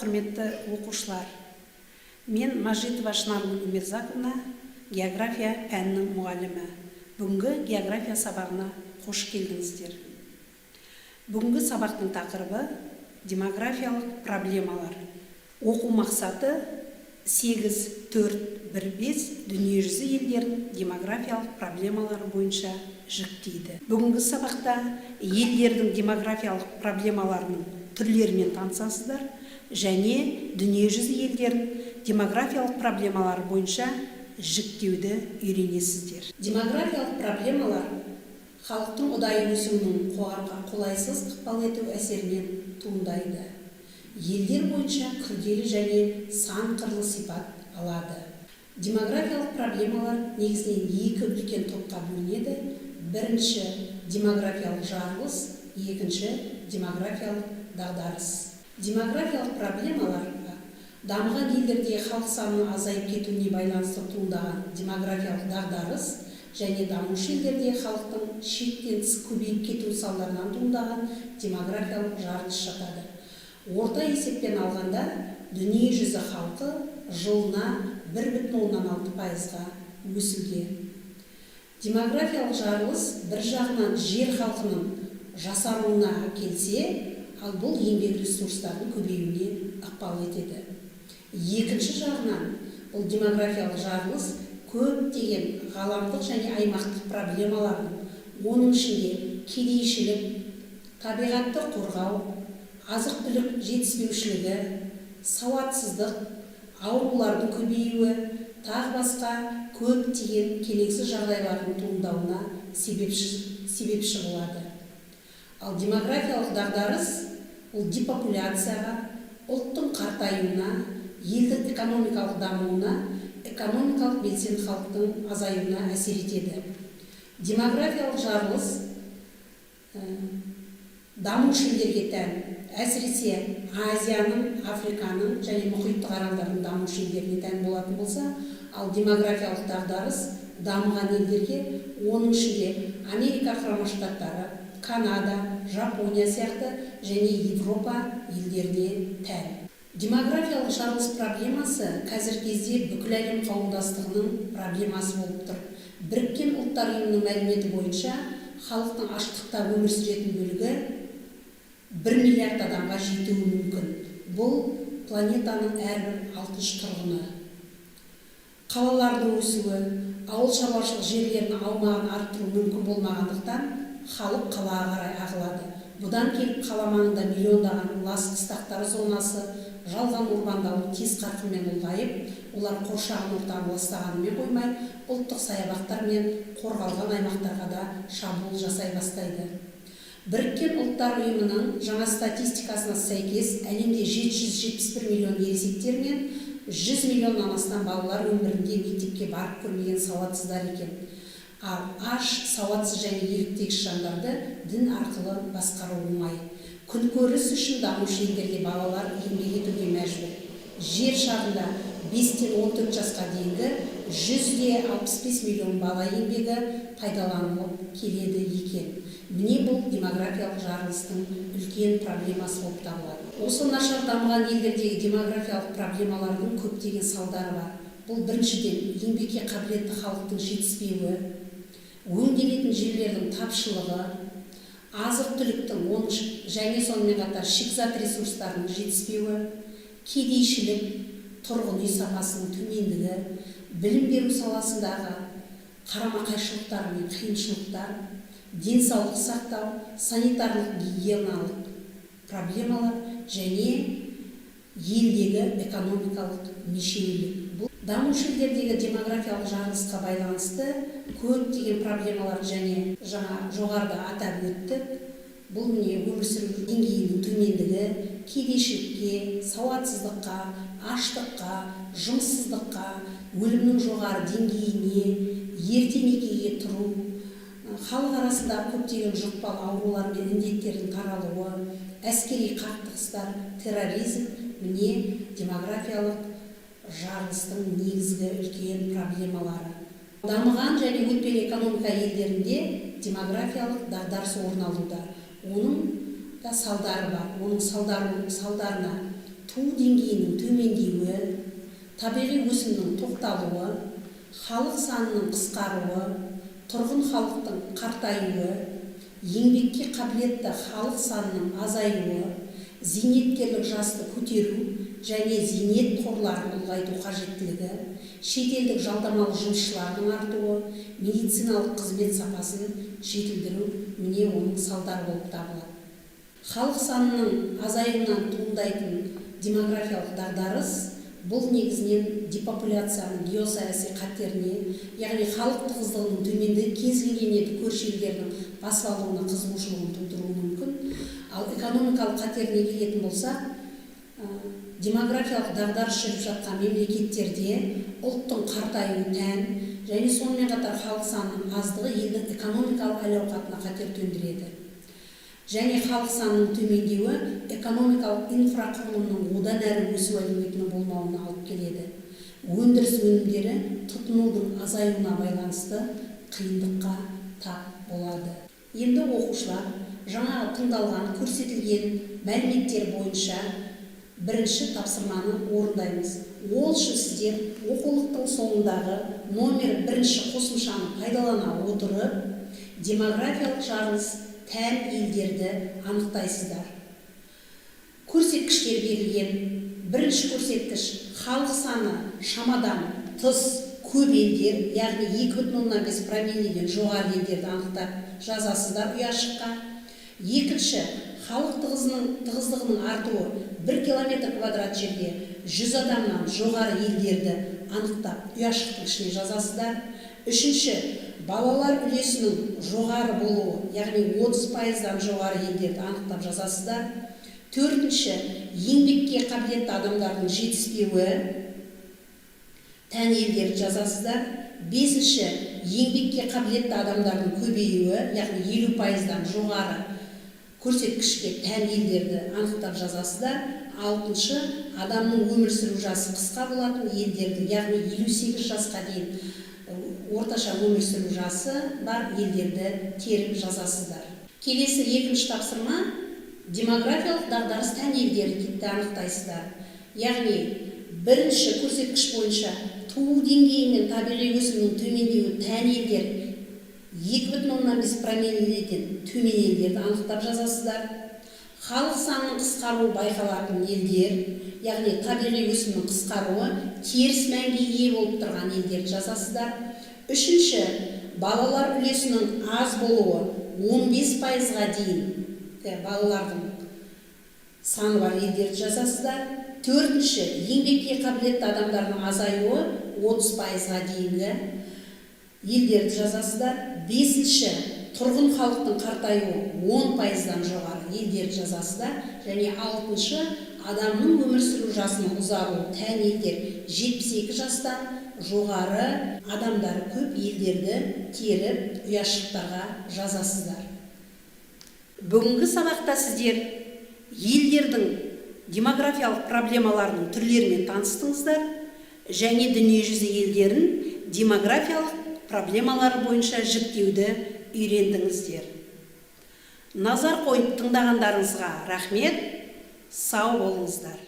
құрметті оқушылар. Мен Мажитова Шынаргүл Өмирзақовна, география пәнінің мұғалімі. Бүгінгі география сабағына қош келдіңіздер. Бүгінгі сабақтың тақырыбы демографиялық проблемалар. Оқу мақсаты 8-4-1-5 дүниежүзі елдерін демографиялық проблемалар бойынша жіктейді. Бүгінгі сабақта елдердің демографиялық проблемаларының түрлерімен танысасыздар және дүниежүзі елдерін демографиялық проблемалар бойынша жіктеуді үйренесіздер. Демографиялық проблемалар халықтың ұдайы өсуінің қоғамға қолайсыз ықпал ету әсерінен туындайды. Елдер бойынша күрделі және сан қырлы сипат алады. Демографиялық проблемалар негізінен екі үлкен топқа бөлінеді. Бірінші демографиялық жарылыс, екінші демографиялық дағдарыс. Демографиялық проблемаларға дамыған елдерде халық санының азайып кетуіне байланысты туындаған демографиялық дағдарыс және дамушы елдерде халықтың шектен тыс көбейіп кетуі салдарынан туындаған демографиялық жарылыс жатады. Орта есеппен алғанда дүние жүзі халқы жылына 1,6%-ға өсуде. Демографиялық жарылыс бір жағынан жер халқының жасаруына келсе, ал бұл еңбек ресурстарының көбеюіне ықпал етеді. Екінші жағынан бұл демографиялық жарылыс көптеген ғаламдық және аймақтық проблемалардың, оның ішінде кедейшілік, табиғатты қорғау, азық-түлік жетіспеушілігі, сауатсыздық, аурулардың көбеюі, тағы басқа көптеген келеңсіз жағдайлардың туындауына себепші болады. Ал демографиялық дағдарыс ол депопуляцияға, ұлттың қартаюына, елдің экономикалық дамуына, экономикалық белсенді халықтың азаюына әсер етеді. Демографиялық жарылыс дамушы елдерге тән, әсіресе Азияның, Африканың және мұхиттық аралдардың дамушы елдеріне тән болатын болса, ал демографиялық дағдарыс дамыған елдерге, оның ішінде Америка құрама штаттары, Канада, Жапония сияқты және Европа елдеріне тән. Демографиялық жарылыс проблемасы қазір кезде бүкіл әлем қауымдастығының проблемасы болып тұр. Біріккен ұлттар ұйымының мәліметі бойынша халықтың аштықта өмір сүретін бөлігі 1 миллиард адамға жетуі мүмкін. Бұл планетаның әрбір 6-шы тұрғыны. Қалалардың өсуі, ауыл шаруашылық жерлерінің аумағын арттыру мүмкін болмағандықтан, халық қалаға қарай ағылады. Бұдан келіп қала маңында миллиондаған лас қыстақтар зонасы, жалған урбандалу тез қарқынмен ұлғайып, олар қоршаған ортаны ластағанымен қоймай, ұлттық саябақтар мен қорғалған аймақтарға да шабуыл жасай бастайды. Біріккен ұлттар ұйымының жаңа статистикасына сәйкес, әлемде 771 миллион ересектер мен 100 миллионнан астам балалар өмірінде мектепке барып көрмеген сауатсыздар екен. Ал аш, сауатсыз және еріктегіш жандарды дін арқылы басқару оңай. Күнкөріс үшін дамушы елдерде балалар еңбек етуге мәжбүр. Жер шарында 5-14 жасқа дейінгі 165 миллион бала еңбегі пайдаланылып келеді екен. Міне бұл демографиялық жарылыстың үлкен проблемасы болып табылады. Осы нашар дамыған елдердегі демографиялық проблемалардың көптеген салдары бар. Бұл біріншіден еңбекке қабілетті халықтың жетіспеуі, өңделетін жерлердің тапшылығы, азық-түліктің және сонымен қатар шикізат ресурстарының жетіспеуі, кедейшілік, тұрғын үй сапасының төмендігі, білім беру саласындағы қарама-қайшылықтар мен қиыншылықтар, денсаулық сақтау, санитарлық гигиеналық проблемалар және елдегі экономикалық мешеулік. Бұл дамушы елдердегі демографиялық жарылысқа байланысты көптеген проблемалар және жоғарыда атап өттік. Бұл міне өмір сүру деңгейінің төмендігі, кедейшілікке, сауатсыздыққа, аштыққа, жұмыссыздыққа, өлімнің жоғары деңгейіне, ерте некеге тұру, халық арасында көптеген жұқпалы аурулар мен індеттердің таралуы, әскери қақтығыстар, терроризм міне демографиялық жарылыстың негізгі үлкен проблемалары. Дамыған және өтпелі экономика елдерінде демографиялық дағдарыс орын алуда. Оның да салдары бар. Оның салдарына туу деңгейінің төмендеуі, табиғи өсімнің тоқталуы, халық санының қысқаруы, тұрғын халықтың қартаюы, еңбекке қабілетті халық санының азаюы, зейнеткерлік жасты көтеру және зейнет қорларын ұлғайту қажеттілігі, шетелдік жалдамалы жұмысшылардың артуы, медициналық қызмет сапасын жетілдіру міне оның салдары болып табылады. Халық санының азаюынан туындайтын демографиялық дағдарыс бұл негізінен депопуляцияның геосаяси қатеріне, яғни халық тығыздығының төмендігі кез келген елді көрші елдердің басып алуына қызығушылығын тудыруы мүмкін. Ал экономикалық қатеріне келетін болсақ, демографиялық дағдарыс жүріп жатқан мемлекеттерде ұлттың қартаюы тән және сонымен қатар халық санының аздығы елдің экономикалық әл-ауқатына қатер төндіреді. Және халық санының төмендеуі экономикалық инфрақұрылымның одан әрі өсу әлеуетінің болмауына алып келеді. Өндіріс өнімдері тұтынудың азаюына байланысты қиындыққа тап болады. Енді оқушылар жаңағы тыңдалған көрсетілген мәліметтер бойынша бірінші тапсырманы орындаймыз. Ол үшін сіздер оқулықтың соңындағы номер 1 қосымшаны пайдалана отырып демографиялық жарылыс тән елдерді анықтайсыздар. Көрсеткіштер берілген. Бірінші көрсеткіш халық саны шамадан тыс көп елдер, яғни 2,5 промилледен жоғары елдерді анықтап жазасыздар ұяшыққа. Екінші, халық тығыздығының артуы 1 километр квадрат жерде 100 адамнан жоғары елдерді анықтап ұяшықтың ішіне жазасыздар. Үшінші, балалар үлесінің жоғары болуы, яғни 30%-дан жоғары елдерді анықтап жазасыздар. Төртінші, еңбекке қабілетті адамдардың жетіспеуі, тән елдерді жазасыздар. Бесінші, еңбекке қабілетті адамдардың көбеюі, яғни 50%-дан жоғары көрсеткішке тән елдерді анықтап жазасыздар. Алтыншы, адамның өмір сүру жасы қысқа болатын елдерді, яғни 58 жасқа дейін орташа өмір сүру жасы бар елдерді теріп жазасыздар. Келесі екінші тапсырма демографиялық дағдарыс тән елдерді анықтайсыздар. Яғни бірінші көрсеткіш бойынша туу деңгейі мен табиғи өсімнің төмендеуі тән елдер 2,5 промилледен төмен елдерді анықтап жазасыздар. Халық санының қысқаруы байқалатын елдер, яғни табиғи өсімнің қысқаруы теріс мәнге ие болып тұрған елдерді жазасыздар. Үшінші, балалар үлесінің аз болуы 15%-ға дейін балалардың саны бар елдерді жазасыздар. Төртінші, еңбекке қабілетті адамдардың азаюы 30%-ға дейінгі елдерді жазасыздар. Бесінші, тұрғын халықтың қартаюы 10%-дан жоғары елдерді жазасыздар. Және алтыншы, адамның өмір сүру жасының ұзаруы тән елдер 72 жастан жоғары адамдары көп елдерді теріп ұяшықтарға жазасыздар. Бүгінгі сабақта сіздер елдердің демографиялық проблемаларының түрлерімен таныстыңыздар және дүниежүзі елдерін демографиялық проблемалары бойынша жіктеуді үйрендіңіздер. Назар қойып тыңдағандарыңызға рахмет, сау болыңыздар.